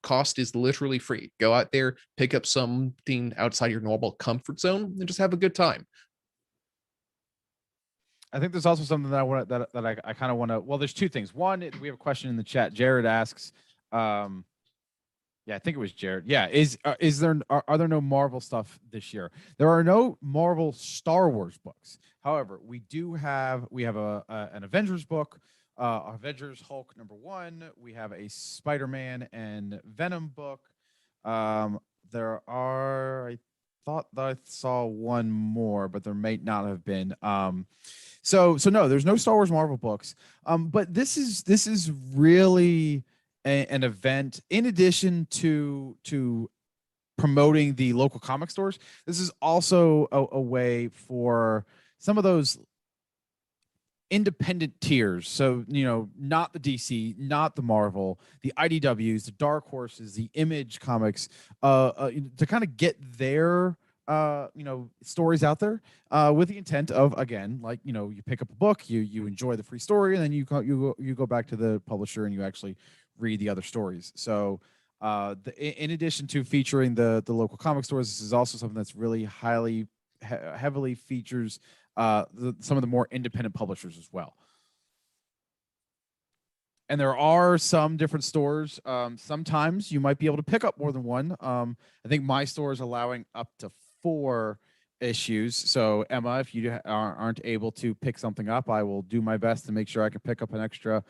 cost is literally free. Go out there, pick up something outside your normal comfort zone and just have a good time. I think there's also something that I want that I kind of want to, well, there's 2 things. One, we have a question in the chat. Jared asks, yeah, I think it was Jared. Yeah, are there no Marvel stuff this year? There are no Marvel Star Wars books. However, we have an Avengers book. Avengers Hulk #1. We have a Spider-Man and Venom book. There are, I thought that I saw one more, but there may not have been. So no, there's no Star Wars Marvel books. But this is really an event in addition to promoting the local comic stores. This is also a way for some of those independent tiers. So, not the DC, not the Marvel, the IDWs, the Dark Horses, the Image Comics, to kind of get their stories out there, with the intent of, again, like, you pick up a book, you enjoy the free story, and then you go back to the publisher and you actually read the other stories. So in addition to featuring the local comic stores, this is also something that's really heavily features some of the more independent publishers as well. And there are some different stores. Sometimes you might be able to pick up more than one. I think my store is allowing up to 4 issues. So Emma, if you aren't able to pick something up, I will do my best to make sure I can pick up an extra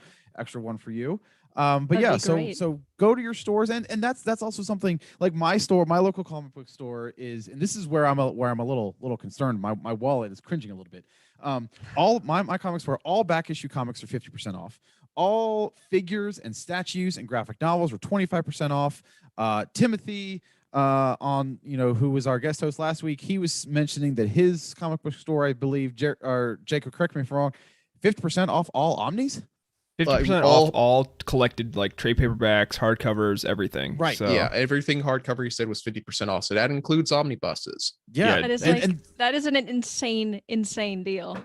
one for you. But That'd yeah, be so great. go to your stores, and that's also something like my store, my local comic book store is, and this is where I'm a little concerned. My wallet is cringing a little bit. All my comics store, all back issue comics are 50% off. All figures and statues and graphic novels are 25% off. Timothy, who was our guest host last week, he was mentioning that his comic book store, I believe, or Jacob, correct me if I'm wrong, 50% off all Omnis. 50% off all collected, like trade paperbacks, hardcovers, everything. Right. So, Yeah, everything hardcover you said was 50% off. So that includes omnibuses. Yeah. That is that is an insane deal.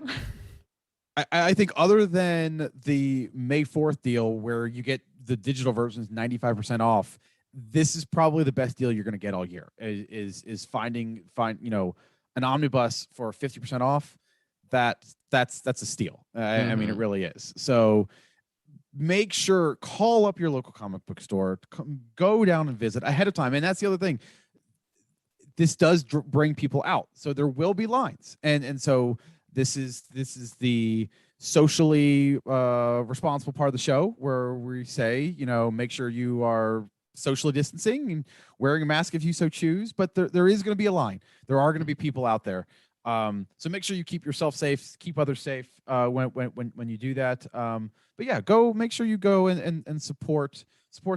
I think other than the May 4th deal where you get the digital versions 95% off, this is probably the best deal you're going to get all year. Is find an omnibus for 50% off. That's a steal. I mean, it really is. So make sure, call up your local comic book store, go down and visit ahead of time. And that's the other thing. This does bring people out, so there will be lines, and so this is the socially responsible part of the show where we say, make sure you are socially distancing and wearing a mask if you so choose. But there is going to be a line. There are going to be people out there. So make sure you keep yourself safe, keep others safe when you do that. But yeah, make sure you go and support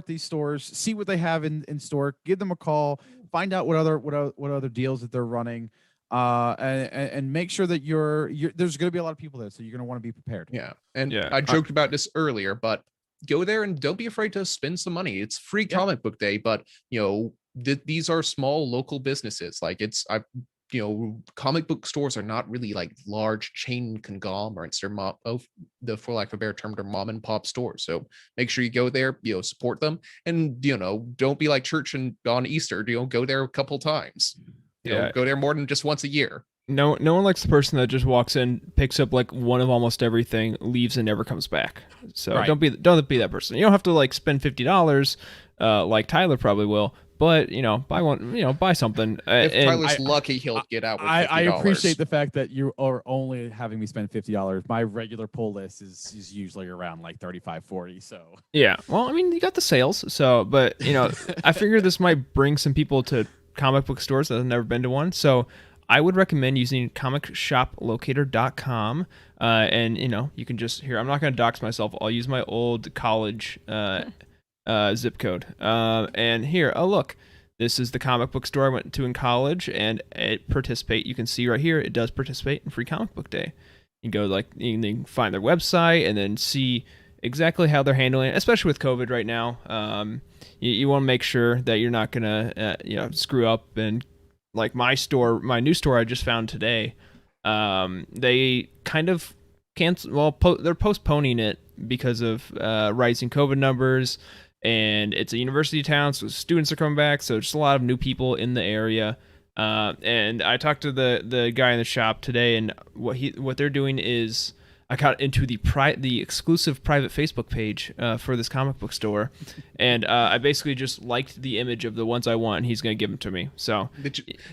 these stores, see what they have in store, give them a call, find out what other deals that they're running, and make sure that there's going to be a lot of people there, so you're going to want to be prepared. Yeah. And I joked about this earlier, but go there and don't be afraid to spend some money. It's free comic book day, but these are small local businesses. Like comic book stores are not really like large chain conglomerates. They're, for lack of a better term, they're mom and pop stores. So make sure you go there, support them, and don't be like church and on Easter. Go there a couple times. Go there more than just once a year. No one likes the person that just walks in, picks up like one of almost everything, leaves and never comes back. So don't be that person. You don't have to like spend $50 like Tyler probably will. But buy one, buy something. If Tyler's lucky, he'll get out with $50. I appreciate the fact that you are only having me spend $50. My regular pull list is usually around like 35, 40. So yeah, well, I mean, you got the sales. So, but I figured this might bring some people to comic book stores that have never been to one. So I would recommend using comicshoplocator.com. And you can just I'm not going to dox myself. I'll use my old college zip code. And here, look, this is the comic book store I went to in college, and you can see right here, it does participate in Free Comic Book Day. You can go you can find their website and then see exactly how they're handling it, especially with COVID right now. You want to make sure that you're not gonna screw up. And like my new store I just found today, they kind of they're postponing it because of rising COVID numbers. And it's a university town, so students are coming back. So just a lot of new people in the area. And I talked to the guy in the shop today, and what they're doing is I got into the exclusive private Facebook page for this comic book store, and I basically just liked the image of the ones I want, and he's gonna give them to me. So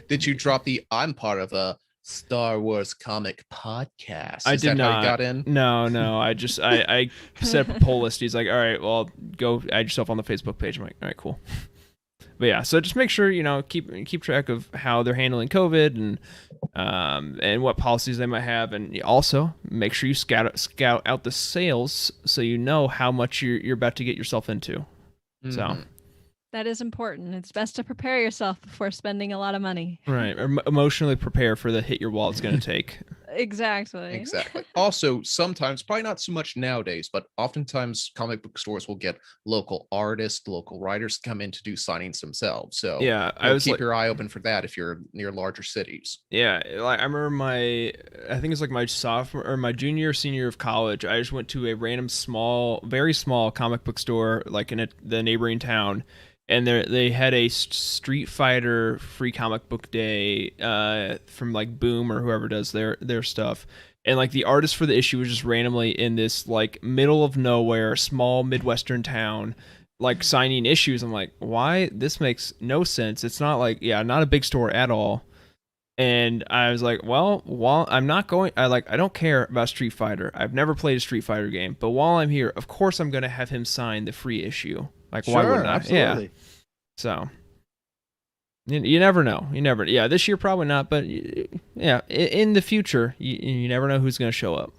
did you drop the I'm part of a Star Wars comic podcast. I Is did that not. how you got in? No. I set up a poll list. He's like, all right, well, go add yourself on the Facebook page. I'm like, all right, cool. But yeah, so just make sure keep track of how they're handling COVID and what policies they might have, and also make sure you scout out the sales so you know how much you're about to get yourself into. So that is important. It's best to prepare yourself before spending a lot of money. right, or emotionally prepare for the hit your wallet's going to take. Exactly. Also, sometimes, probably not so much nowadays, but oftentimes comic book stores will get local artists, local writers come in to do signings themselves. So yeah, keep your eye open for that if you're near larger cities. Yeah, like I remember I think it's like my sophomore or my junior or senior year of college. I just went to a random very small comic book store like in the neighboring town. And they had a Street Fighter free comic book day from like Boom or whoever does their stuff. And like the artist for the issue was just randomly in this like middle of nowhere, small Midwestern town, like signing issues. I'm like, why? This makes no sense. It's not like, not a big store at all. And I was like, well, while I'm not going, I don't care about Street Fighter. I've never played a Street Fighter game, but while I'm here, of course I'm going to have him sign the free issue. Like, sure, why wouldn't I? Absolutely. Yeah. So you never know. This year probably not, but yeah, in the future, you never know who's going to show up.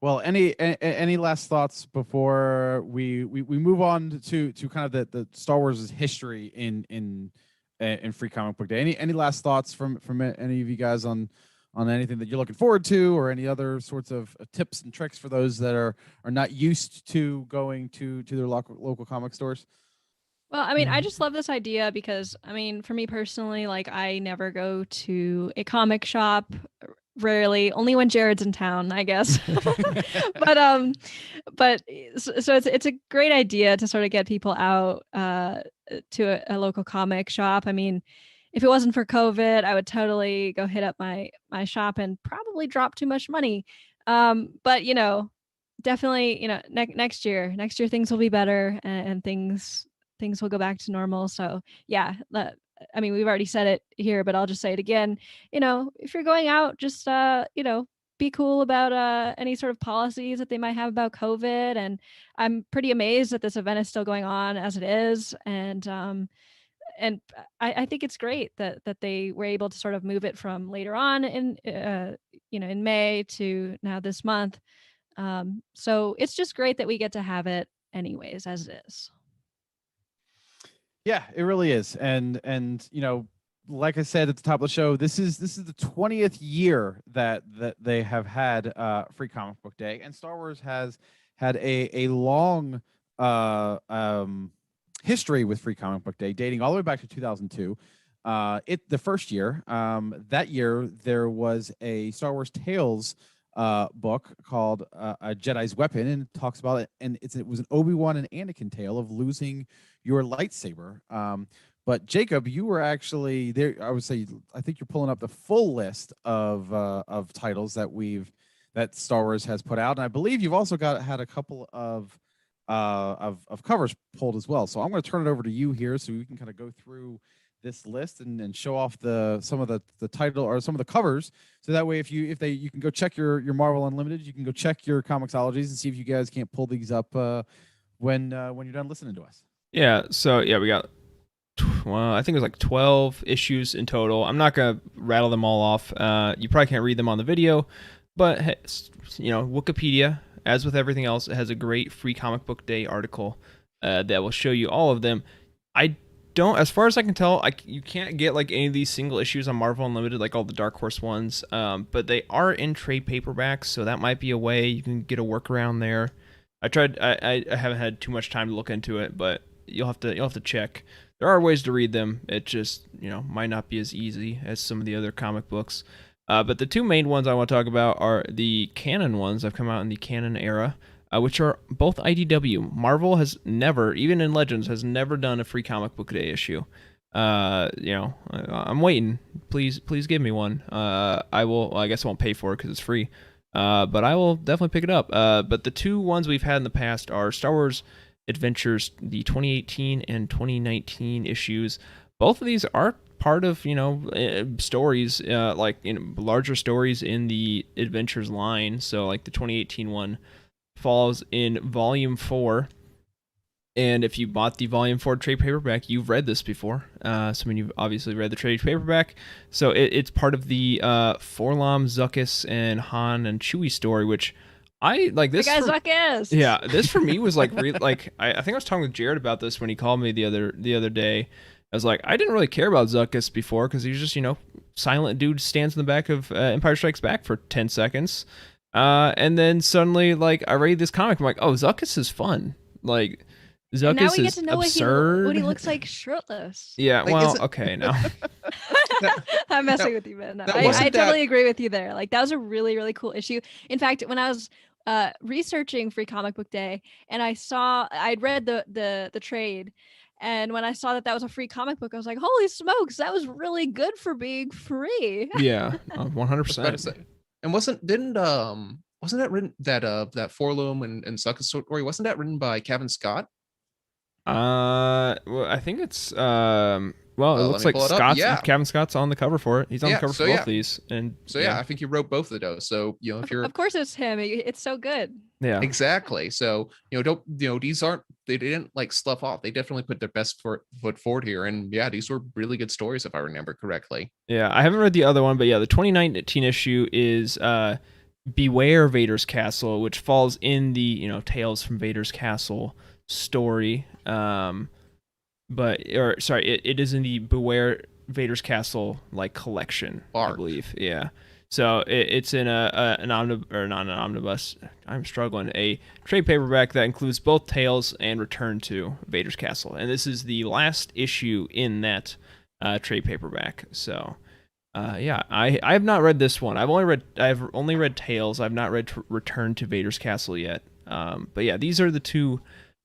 Well, any last thoughts before we move on to kind of the Star Wars' history in Free Comic Book Day? Any last thoughts from any of you guys on anything that you're looking forward to, or any other sorts of tips and tricks for those that are not used to going to their local comic stores? Well, I mean, I just love this idea because, I mean, for me personally, like I never go to a comic shop, rarely, only when Jared's in town, I guess. but so it's a great idea to sort of get people out to a local comic shop. I mean, if it wasn't for COVID, I would totally go hit up my shop and probably drop too much money. But definitely, next year things will be better and things will go back to normal. So yeah, I mean, we've already said it here, but I'll just say it again. If you're going out, just be cool about any sort of policies that they might have about COVID. And I'm pretty amazed that this event is still going on as it is. And I think it's great that they were able to sort of move it from later on in in May to now this month. So it's just great that we get to have it anyways as it is. Yeah, it really is. And like I said at the top of the show, this is the 20th year that they have had Free Comic Book Day, and Star Wars has had a long history with Free Comic Book Day, dating all the way back to 2002. The first year, that year, there was a Star Wars Tales book called A Jedi's Weapon, and it talks about it. And it was an Obi-Wan and Anakin tale of losing your lightsaber. But Jacob, you were actually there. I would say, I think you're pulling up the full list of titles that Star Wars has put out, and I believe you've also had a couple of covers pulled as well. So I'm going to turn it over to you here so we can kind of go through this list and show off some of the title or some of the covers. So that way, you can go check your Marvel Unlimited, you can go check your Comixologies and see if you guys can't pull these up when you're done listening to us. Yeah. So yeah, we got. Well, I think it was like 12 issues in total. I'm not gonna rattle them all off. You probably can't read them on the video, but Wikipedia, as with everything else, it has a great Free Comic Book Day article that will show you all of them. I don't, as far as I can tell, you can't get like any of these single issues on Marvel Unlimited, like all the Dark Horse ones. But they are in trade paperbacks, so that might be a way you can get a workaround there. I tried. I haven't had too much time to look into it, but you'll have to check. There are ways to read them. It just might not be as easy as some of the other comic books. But the two main ones I want to talk about are the canon ones that have come out in the canon era, which are both IDW. Marvel has never, even in Legends, has never done a Free Comic Book Day issue. I'm waiting. Please give me one. I will. Well, I guess I won't pay for it because it's free. But I will definitely pick it up. But the two ones we've had in the past are Star Wars Adventures, the 2018 and 2019 issues. Both of these are part of stories like larger stories in the Adventures line. So like the 2018 one falls in volume 4. And if you bought the Volume 4 trade paperback, you've read this before. So, I mean, you've obviously read the trade paperback. So, it's part of the Forlom, Zuckuss, and Han and Chewie story, which I like this. Zuckuss! Yeah, this for me was like, like I think I was talking with Jared about this when he called me the other day. I was like, I didn't really care about Zuckuss before because he was just, silent dude stands in the back of Empire Strikes Back for 10 seconds. And then suddenly, like, I read this comic, I'm like, oh, Zuckuss is fun. Like, Zuckuss now we get is to know absurd. what he looks like shirtless. Yeah, Like, well, okay, now. I'm messing with you, man. No, that I wasn't totally agree with you there. Like, that was a really, really cool issue. In fact, when I was researching Free Comic Book Day, and I'd read the trade, and when I saw that was a free comic book, I was like, holy smokes, that was really good for being free. Yeah, I was about to 100%. say. And wasn't that written that Forlom and Zuckuss story? Wasn't that written by Kevin Scott? Well, I think it's well, it looks like pull it up. Yeah. Kevin Scott's on the cover for it. He's on the cover for both these, and So I think he wrote both of those. So if you're Of course it's him. It's so good. yeah, exactly. So these they didn't like slough off. They definitely put their best foot forward here, and yeah, these were really good stories if I remember correctly. yeah. I haven't read the other one, but yeah, the 2019 issue is Beware Vader's Castle, which falls in the Tales from Vader's Castle story. It is in the Beware Vader's Castle like collection, I believe. Yeah. So it's in an omnibus. I'm struggling. A trade paperback that includes both Tales and Return to Vader's Castle, and this is the last issue in that trade paperback. So, yeah, I have not read this one. I've only read Tales. I've not read Return to Vader's Castle yet. But yeah, these are the two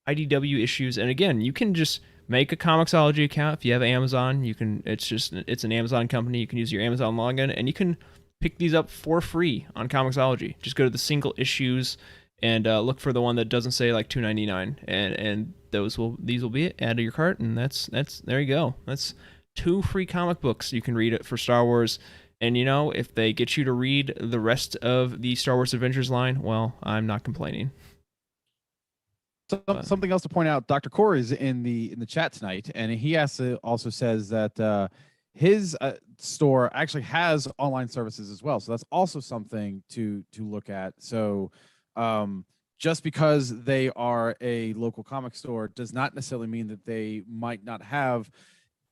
IDW issues, and again, you can just make a Comixology account if you have Amazon. It's an Amazon company. You can use your Amazon login, and you can pick these up for free on Comixology. Just go to the single issues and look for the one that doesn't say like $2.99, and these will be it. Add to your cart, and that's there you go. That's 2 free comic books you can read it for Star Wars. And if they get you to read the rest of the Star Wars Adventures line, well, I'm not complaining. Something else to point out: Dr. Corey is in the chat tonight, and he also says that his store actually has online services as well. So that's also something to look at. So just because they are a local comic store does not necessarily mean that they might not have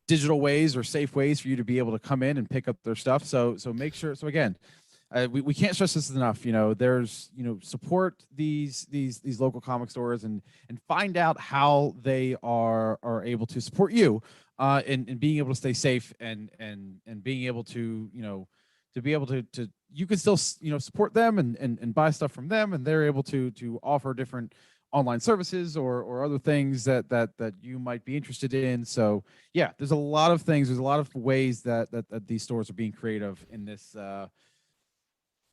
digital ways or safe ways for you to be able to come in and pick up their stuff. So make sure. So again, we can't stress this enough. There's support these local comic stores and find out how they are able to support you in being able to stay safe and being able to to be able to you can still support them and buy stuff from them, and they're able to offer different online services or other things that you might be interested in. So yeah, there's a lot of things. There's a lot of ways that these stores are being creative in this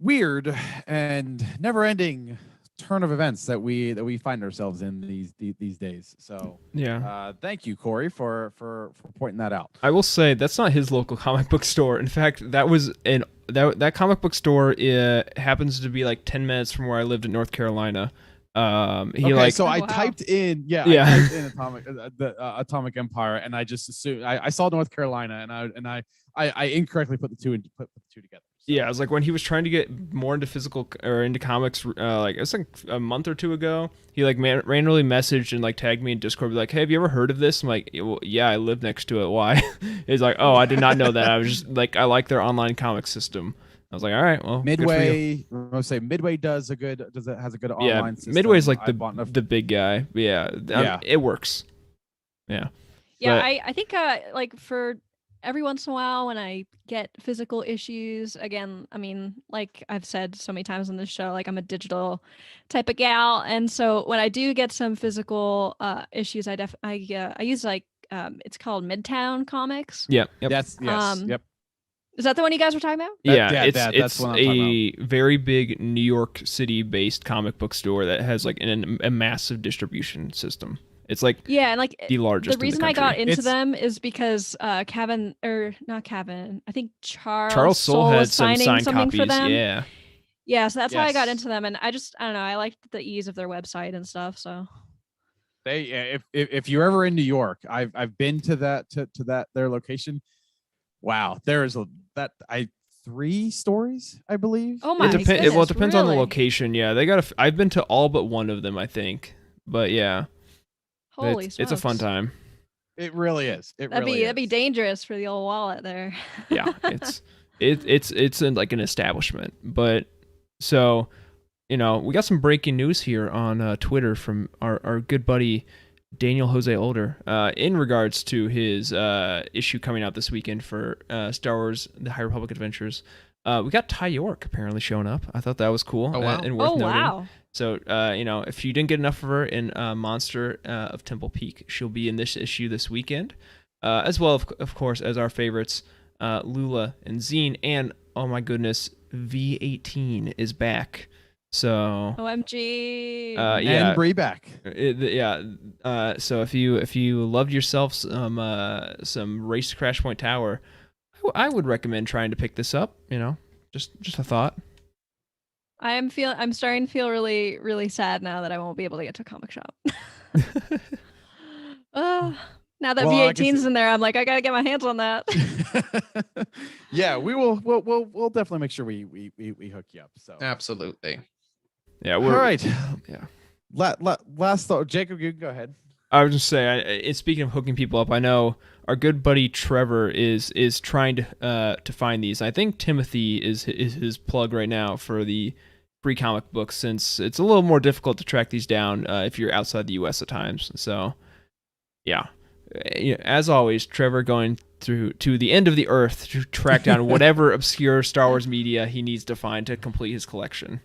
weird and never-ending turn of events that we find ourselves in these days. So yeah, thank you, Corey, for pointing that out. I will say that's not his local comic book store. In fact, that was that comic book store happens to be like 10 minutes from where I lived in North Carolina. I typed in I typed in Atomic Empire, and I just assumed I saw North Carolina, and I incorrectly put the two together. So. Yeah, I was like, when he was trying to get more into physical or into comics, like it was like a month or two ago, he like randomly messaged and like tagged me in Discord, like, "Hey, have you ever heard of this?" I'm like, well, "Yeah, I live next to it. Why?" He's like, "Oh, I did not know that. I was just like, I like their online comic system." I was like, "All right, well, Midway." I'm gonna say Midway has a good online system. Midway's like the big guy. Yeah, it works. Yeah. Yeah, I think like for every once in a while when I get physical issues, again, I mean, like I've said so many times on this show, like I'm a digital type of gal, and so when I do get some physical issues, I use like it's called Midtown Comics. Yep. Yes. Yep. Is that the one you guys were talking about? Yeah, it's a very big New York City based comic book store that has like a massive distribution system. It's like Yeah, and like the largest. the reason in the I got country. into them is because Kevin, or not Kevin, I think Charles Soule Soule had was some signing signed something copies. for them. Yeah. Yeah, so that's how I got Yes. into them, and I don't know, I liked the ease of their website and stuff. So If you're ever in New York, I've been to their location. Wow, there is that I 3 stories, I believe. Oh my It depends. Well, it goodness, depends on the really? location. Yeah, they got. I've been to all but one of them, I think. But yeah, Holy it's a fun smokes. time. It really is. It That'd really be is. dangerous for the old wallet there. Yeah, it's like an establishment. But so we got some breaking news here on Twitter from our good buddy Daniel Jose Older in regards to his issue coming out this weekend for Star Wars: The High Republic Adventures. We got Ty York apparently showing up. I thought that was cool Oh, wow. and worth noting. Wow. So, if you didn't get enough of her in Monster of Temple Peak, she'll be in this issue this weekend, as well, of course, as our favorites, Lula and Zine, and, oh my goodness, V18 is back. So, OMG. yeah. And Bree back. So if you loved yourself some Race to Crash Point Tower, I would recommend trying to pick this up. Just a thought. I'm starting to feel really, really sad now that I won't be able to get to a comic shop. Now that Well, like I V18's said- in there, I'm like, I gotta get my hands on that. Yeah, we'll definitely make sure we hook you up. So Absolutely. Yeah, all right. Yeah. Last thought, Jacob, you can go ahead. I was just saying, speaking of hooking people up, I know our good buddy Trevor is trying to find these. I think Timothy is his plug right now for the free comic books, since it's a little more difficult to track these down if you're outside the U.S. at times. So, yeah. As always, Trevor going through to the end of the earth to track down whatever obscure Star Wars media he needs to find to complete his collection.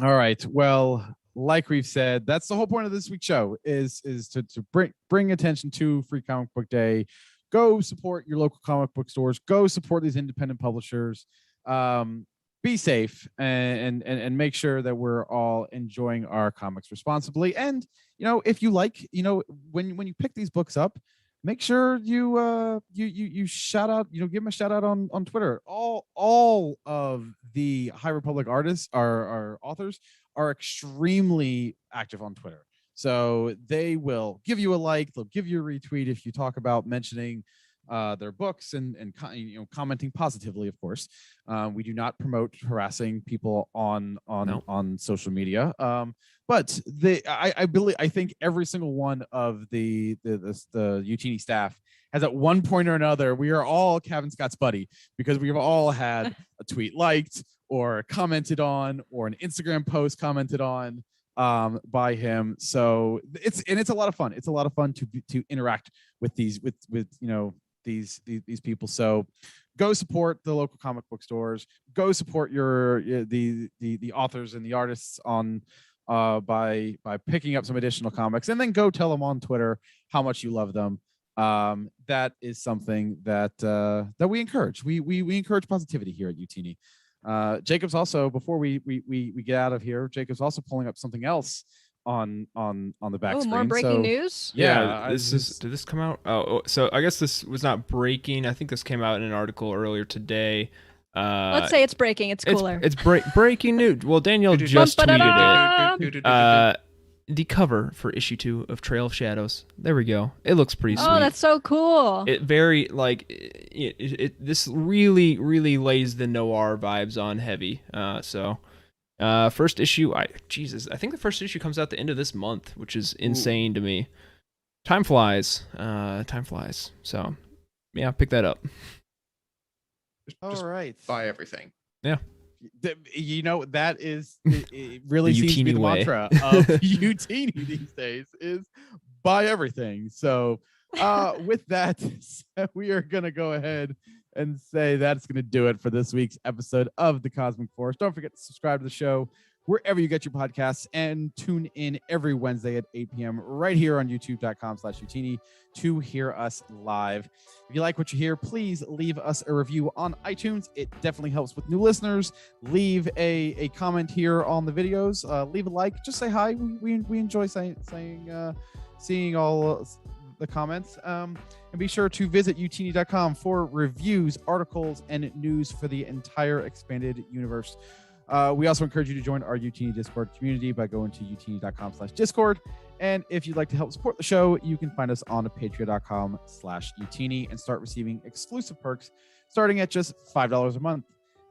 All right. Well, like we've said, that's the whole point of this week's show is to bring attention to Free Comic Book Day. Go support your local comic book stores. Go support these independent publishers. Be safe and make sure that we're all enjoying our comics responsibly. And if you like, when you pick these books up, make sure you shout out, give them a shout out on Twitter. All of the High Republic artists, our authors, are extremely active on Twitter. So they will give you a like, they'll give you a retweet if you talk about mentioning their books and commenting positively. Of course, we do not promote harassing people on social media. But I think every single one of the UTini staff has at one point or another, we are all Kevin Scott's buddy, because we've all had a tweet liked or commented on, or an Instagram post commented on by him. So it's a lot of fun. It's a lot of fun to interact with these people. So go support the local comic book stores. Go support the authors and the artists on by picking up some additional comics, and then go tell them on Twitter how much you love them. That is something that we encourage. We encourage positivity here at UTini. Jacob's also, before we get out of here, Jacob's also pulling up something else on the back screen. More breaking news. Yeah, did this come out? Oh, so I guess this was not breaking. I think this came out in an article earlier today. Let's say it's breaking. It's cooler. It's breaking news. Well, Danielle just tweeted it. The cover for issue 2 of Trail of Shadows. There we go. It looks pretty sweet. Oh, that's so cool. It very this really lays the noir vibes on heavy. First issue, I think the first issue comes out the end of this month, which is insane to me. Time flies. So, yeah, pick that up. Just all right. buy everything. Yeah. That is, it really seems to be the mantra of UTini these days, is buy everything. So with that, we are going to go ahead and say that's going to do it for this week's episode of The Cosmic Force. Don't forget to subscribe to the show wherever you get your podcasts, and tune in every Wednesday at 8 p.m. right here on youtube.com/Utini to hear us live. If you like what you hear, please leave us a review on iTunes. It definitely helps with new listeners. Leave a comment here on the videos. Leave a like. Just say hi. We enjoy seeing all the comments. And be sure to visit utini.com for reviews, articles, and news for the entire expanded universe. We also encourage you to join our Utini Discord community by going to utini.com/Discord. And if you'd like to help support the show, you can find us on patreon.com/Utini and start receiving exclusive perks starting at just $5 a month.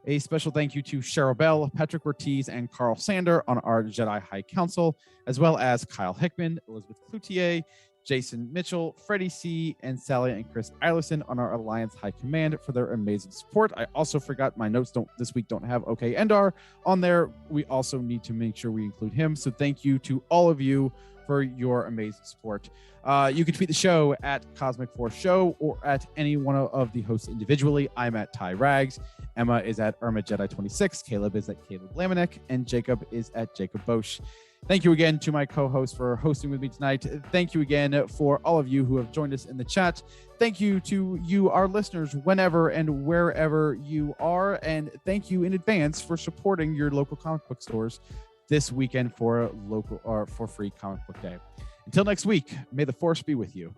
A special thank you to Cheryl Bell, Patrick Ortiz, and Carl Sander on our Jedi High Council, as well as Kyle Hickman, Elizabeth Cloutier, Jason Mitchell, Freddie C., and Sally and Chris Eilerson on our Alliance High Command for their amazing support. I also forgot my notes this week don't have OK Endar on there. We also need to make sure we include him. So thank you to all of you for your amazing support. You can tweet the show at Cosmic Force Show or at any one of the hosts individually. I'm at Ty Rags. Emma is at Irma Jedi 26. Caleb is at Caleb Lamanek, and Jacob is at Jacob Bosch. Thank you again to my co-host for hosting with me tonight. Thank you again for all of you who have joined us in the chat. Thank you to you, our listeners, whenever and wherever you are. And thank you in advance for supporting your local comic book stores this weekend for Free Comic Book Day. Until next week, may the Force be with you.